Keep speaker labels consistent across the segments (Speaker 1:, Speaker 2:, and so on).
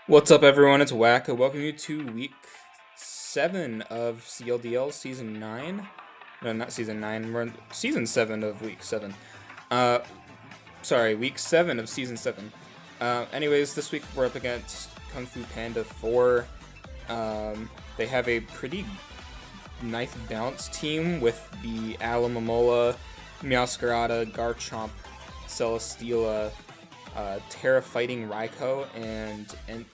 Speaker 1: What's up, everyone? It's Wacko. Welcome you to week 7 of CLDL season 9. No, not season 9. We're in season 7 of week 7. Uh, sorry, week 7 of season 7. Anyways, this week we're up against Kung Fu Panda 4. They have a pretty nice balanced team with the Alamomola, Meowscarada, Garchomp, Celesteela, Terra Fighting Raikou,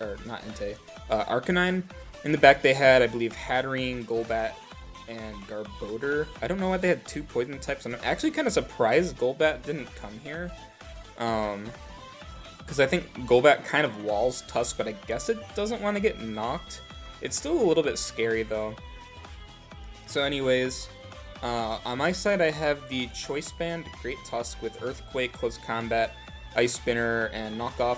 Speaker 1: or not Entei, Arcanine. In the back they had, I believe, Hatterene, Golbat, and Garbodor. I don't know why they had two poison types. I'm actually kind of surprised Golbat didn't come here. Because I think Golbat kind of walls Tusk, but I guess it doesn't want to get knocked. It's still a little bit scary though. So anyways, on my side I have the Choice Band Great Tusk with Earthquake, Close Combat, Ice Spinner, and Knockoff.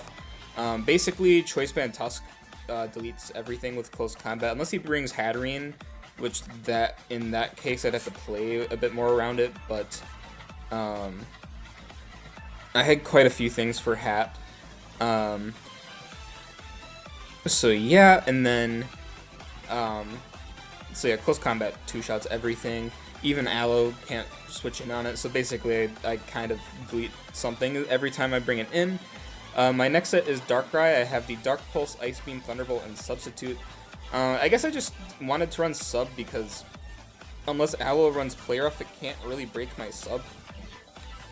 Speaker 1: Basically, Choice Band Tusk deletes everything with Close Combat, unless he brings Hatterene, which in that case I'd have to play a bit more around it, but I had quite a few things for Hat. So yeah, and then Close Combat two-shots everything. Even Aloe can't switch in on it, so basically I kind of delete something every time I bring it in. My next set is Darkrai. I have the Dark Pulse, Ice Beam, Thunderbolt, and Substitute. I guess I just wanted to run Sub because unless Aloe runs Play Rough, it can't really break my Sub.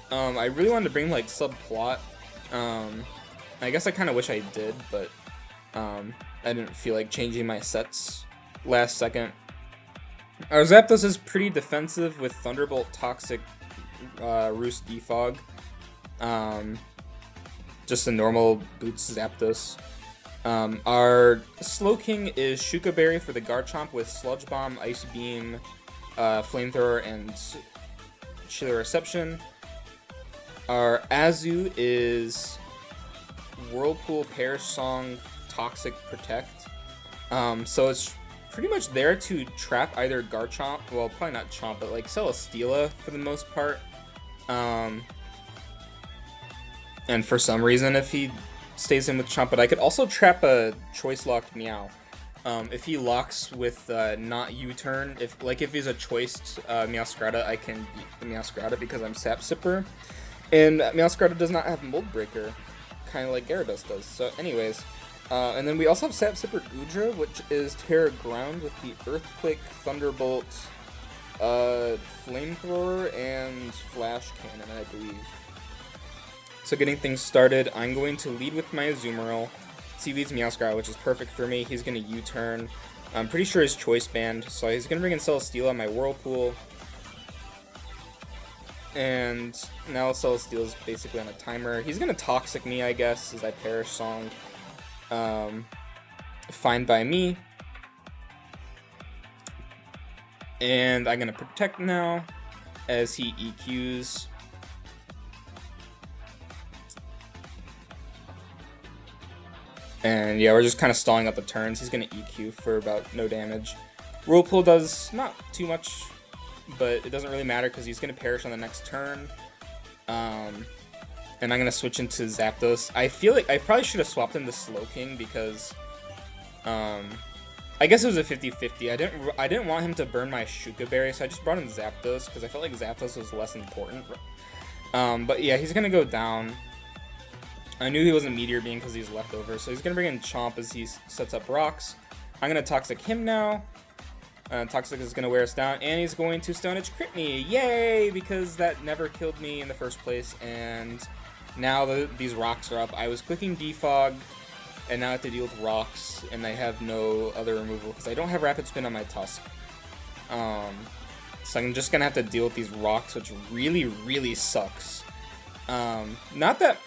Speaker 1: I really wanted to bring like Subplot. I guess I kind of wish I did, but I didn't feel like changing my sets last second. Our Zapdos is pretty defensive with Thunderbolt, Toxic, Roost, Defog. Just a normal Boots Zapdos. Our Slowking is Shuka Berry for the Garchomp with Sludge Bomb, Ice Beam, Flamethrower, and Chilly Reception. Our Azu is Whirlpool, Perish Song, Toxic, Protect. So it's pretty much there to trap either Garchomp, well, probably not Chomp, but like Celesteela for the most part. And for some reason, if he stays in with Chomp, but I could also trap a Choice Locked Meow. If he locks with not U-turn, if he's a choiced Meowscarada, I can beat the Meowscarada because I'm Sap Sipper. And Meowscarada does not have Mold Breaker, kind of like Gyarados does. So anyways, and then we also have Sap Sipper Goodra, which is Terra Ground with the Earthquake, Thunderbolt, Flamethrower, and Flash Cannon, I believe. So getting things started, I'm going to lead with my Azumarill. He leads Meowscarada, which is perfect for me. He's going to U-turn. I'm pretty sure his Choice Band, so he's going to bring in Celesteela on my Whirlpool. And now Celesteela's basically on a timer. He's going to Toxic me, I guess, as I Perish Song. Fine by me. And I'm going to Protect now as he EQs. And yeah, we're just kind of stalling up the turns. He's going to EQ for about no damage. Whirlpool does not too much, but it doesn't really matter because he's going to Perish on the next turn. And I'm going to switch into Zapdos. I feel like I probably should have swapped into Slowking because I guess it was a 50-50. I didn't want him to burn my Shuka Berry, so I just brought in Zapdos because I felt like Zapdos was less important. But yeah, he's going to go down. I knew he wasn't Meteor Beam because he's leftover, so he's going to bring in Chomp as he sets up rocks. I'm going to Toxic him now. Toxic is going to wear us down, and he's going to Stone Edge crit me. Yay! Because that never killed me in the first place, and now these rocks are up. I was clicking Defog, and now I have to deal with rocks, and I have no other removal because I don't have Rapid Spin on my Tusk. So I'm just going to have to deal with these rocks, which really, really sucks. Not that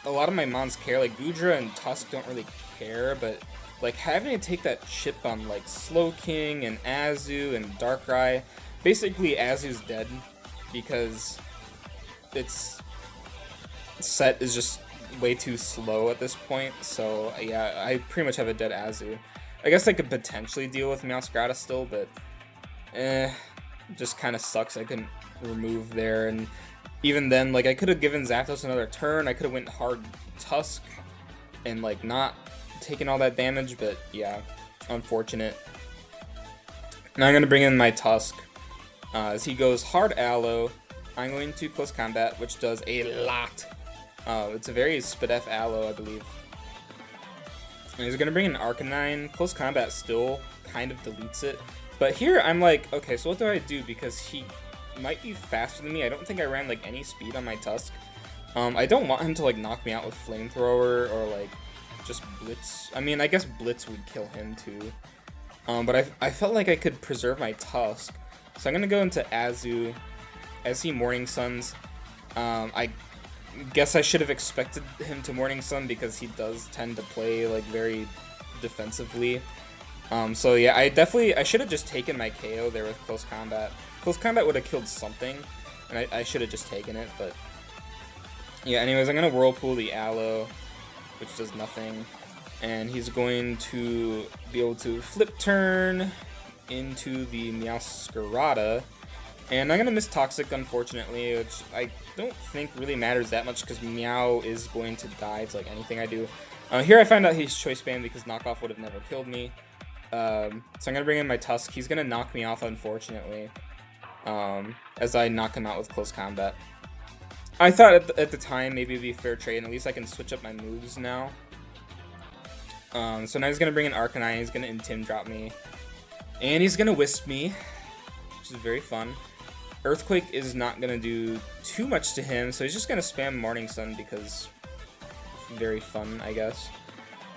Speaker 1: a lot of my mons care, like Goodra and Tusk don't really care, but like having to take that chip on like Slowking and Azu and Darkrai, basically Azu's dead because its set is just way too slow at this point, so yeah, I pretty much have a dead Azu. I guess I could potentially deal with Meowscarada still, but just kind of sucks I couldn't remove there, and even then, like, I could have given Zapdos another turn. I could have went hard Tusk and, like, not taking all that damage, but yeah, unfortunate. Now I'm going to bring in my Tusk. As he goes hard Aloe, I'm going to close combat, which does a lot. It's a very Spadef Aloe, I believe. And he's going to bring in Arcanine. Close combat still kind of deletes it. But here I'm like, okay, so what do I do? Because he might be faster than me. I don't think I ran like any speed on my Tusk. I don't want him to like knock me out with Flamethrower or like just Blitz. I mean, I guess Blitz would kill him too. But I felt like I could preserve my Tusk. So I'm going to go into Azu. As he Morning Suns. I guess I should have expected him to Morning Sun because he does tend to play like very defensively. So yeah, I should have just taken my KO there with Close Combat. Close Combat would have killed something, and I should have just taken it, but yeah, anyways, I'm going to Whirlpool the Aloe, which does nothing, and he's going to be able to Flip Turn into the Meowscarada, and I'm going to miss Toxic, unfortunately, which I don't think really matters that much because Meow is going to die to like anything I do. Here I find out he's Choice Band because Knockoff would have never killed me. So I'm going to bring in my Tusk. He's going to knock me off, unfortunately, as I knock him out with Close Combat. I thought at the time maybe it'd be a fair trade, and at least I can switch up my moves now. So now he's going to bring in Arcanine. He's going to Intim drop me. And he's going to Wisp me, which is very fun. Earthquake is not going to do too much to him, so he's just going to spam Morning Sun because it's very fun, I guess.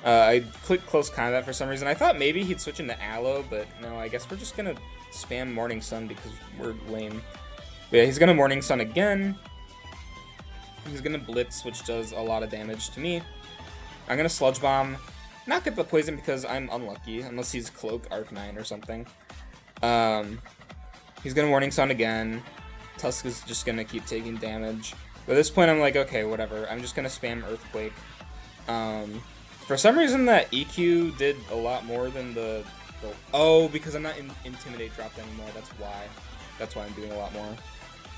Speaker 1: I clicked Close Combat for some reason. I thought maybe he'd switch into Aloe, but no, I guess we're just going to spam Morning Sun because we're lame. But yeah, he's going to Morning Sun again. He's going to Blitz, which does a lot of damage to me. I'm going to Sludge Bomb. Not get the poison because I'm unlucky, unless he's Cloak Arcanine or something. He's going to Morning Sun again. Tusk is just going to keep taking damage. But at this point, I'm like, okay, whatever. I'm just going to spam Earthquake. For some reason, that EQ did a lot more than the oh, because I'm not Intimidate dropped anymore. That's why. That's why I'm doing a lot more.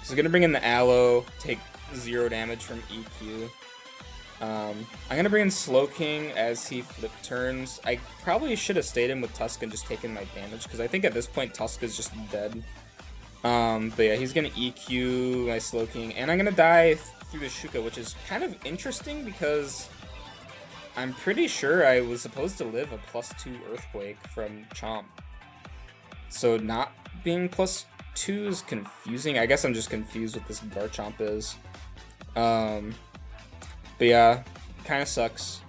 Speaker 1: So he's going to bring in the Aloe, take 0 damage from EQ. I'm going to bring in Slowking as he Flip Turns. I probably should have stayed in with Tusk and just taken my damage, because I think at this point Tusk is just dead. But yeah, he's going to EQ my Slowking, and I'm going to die through the Shuka, which is kind of interesting because I'm pretty sure I was supposed to live a +2 Earthquake from Chomp. So not being +2 is confusing. I guess I'm just confused what this Garchomp is. But yeah, kind of sucks.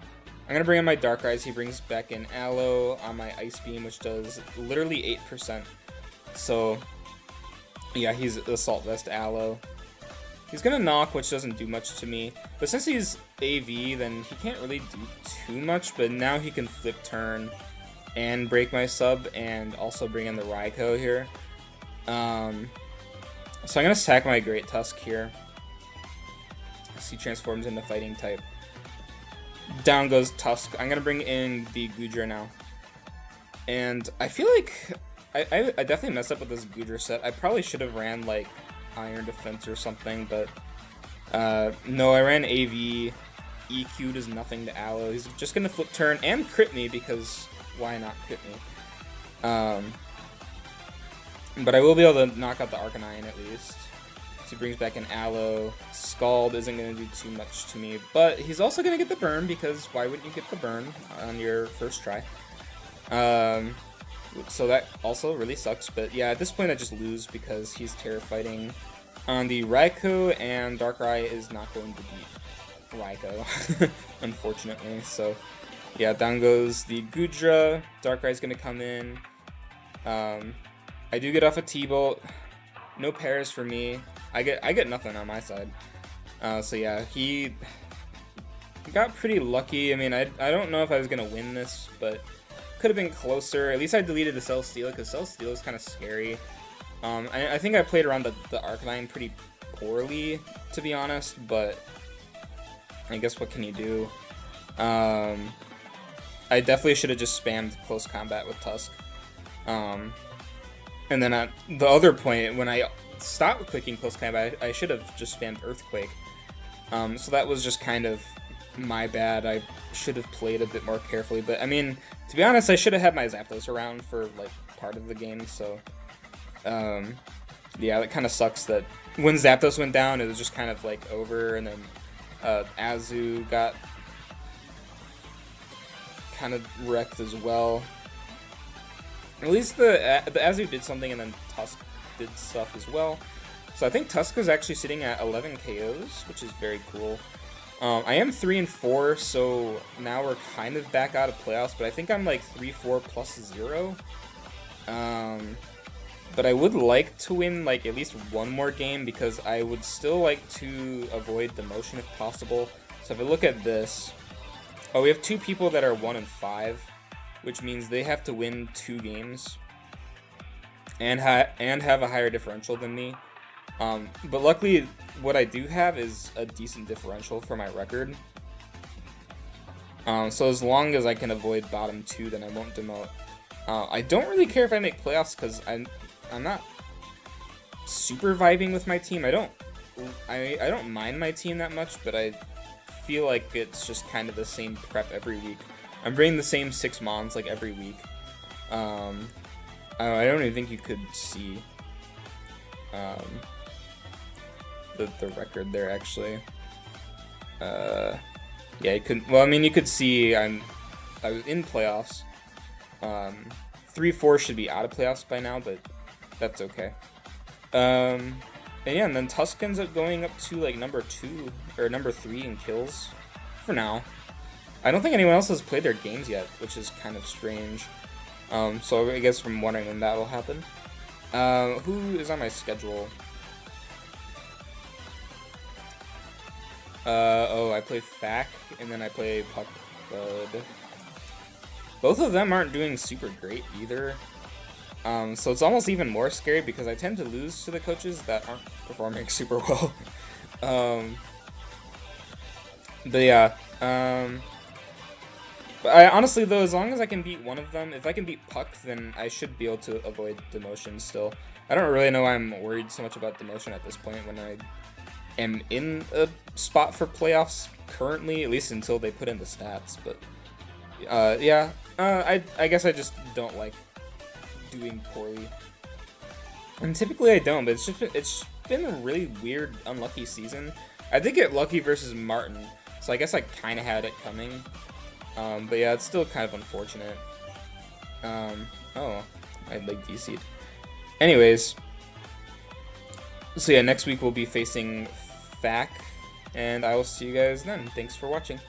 Speaker 1: I'm going to bring in my Darkrai. He brings back in Aloe on my Ice Beam, which does literally 8%. So yeah, he's Assault Vest Aloe. He's going to Knock, which doesn't do much to me. But since he's AV, then he can't really do too much. But now he can Flip Turn and break my sub and also bring in the Raikou here. So I'm going to sack my Great Tusk here. He transforms into Fighting type. Down goes Tusk. I'm going to bring in the Goodra now. And I feel like I definitely messed up with this Goodra set. I probably should have ran like Iron Defense or something, but no, I ran AV. EQ does nothing to Aloe. He's just going to Flip Turn and crit me because why not crit me? But I will be able to knock out the Arcanine at least. So he brings back an Aloe. Scald isn't going to do too much to me, but he's also going to get the burn because why wouldn't you get the burn on your first try? So that also really sucks, but yeah, at this point I just lose because he's Terra Fighting on the Raikou, and Darkrai is not going to beat Raikou, unfortunately. So yeah, down goes the Goodra. Darkrai's going to come in. I do get off a T-Bolt. No pairs for me. I get nothing on my side. So yeah, he got pretty lucky. I mean, I don't know if I was going to win this, but could have been closer. At least I deleted the Celesteela because Celesteela is kind of scary. I think I played around the Arcanine pretty poorly, to be honest, but I guess what can you do? I definitely should have just spammed Close Combat with Tusk. And then at the other point, when I stopped clicking Close Combat, I should have just spammed Earthquake. So that was just kind of my bad. I should have played a bit more carefully. But, I mean, to be honest, I should have had my Zapdos around for, like, part of the game. So, yeah, it kind of sucks that when Zapdos went down, it was just kind of, like, over. And then Azu got kind of wrecked as well. At least the Azu did something, and then Tusk did stuff as well. So I think Tusk is actually sitting at 11 KOs, which is very cool. I am 3-4, so now we're kind of back out of playoffs, but I think I'm like 3-4 plus 0. But I would like to win like at least one more game, because I would still like to avoid demotion if possible. So if I look at this, we have 2 people that are 1-5, which means they have to win 2 games and have a higher differential than me. But luckily, what I do have is a decent differential for my record. So as long as I can avoid bottom 2, then I won't demote. I don't really care if I make playoffs, because I'm not super vibing with my team. I don't mind my team that much, but I feel like it's just kind of the same prep every week. I'm bringing the same 6 mons like every week. I don't even think you could see the record there, actually. Yeah, you couldn't. Well, I mean, you could see I was in playoffs. 3-4 should be out of playoffs by now, but that's okay. And yeah, and then Tusk ends up going up to like number 2 or number 3 in kills for now. I don't think anyone else has played their games yet, which is kind of strange. So I guess from wondering when that will happen. Who is on my schedule? I play Fack, and then I play Puck Bud. Both of them aren't doing super great either. So it's almost even more scary, because I tend to lose to the coaches that aren't performing super well. But yeah, but I honestly, though, as long as I can beat one of them, if I can beat Puck, then I should be able to avoid demotion still. I don't really know why I'm worried so much about demotion at this point, when I am in a spot for playoffs currently, at least until they put in the stats. But yeah, I guess I just don't like doing poorly, and typically I don't. But it's been a really weird, unlucky season. I did get lucky versus Martin, so I guess I kind of had it coming. But yeah, it's still kind of unfortunate. Oh, I like DC'd. Anyways, so yeah, next week we'll be facing Fack, and I will see you guys then. Thanks for watching.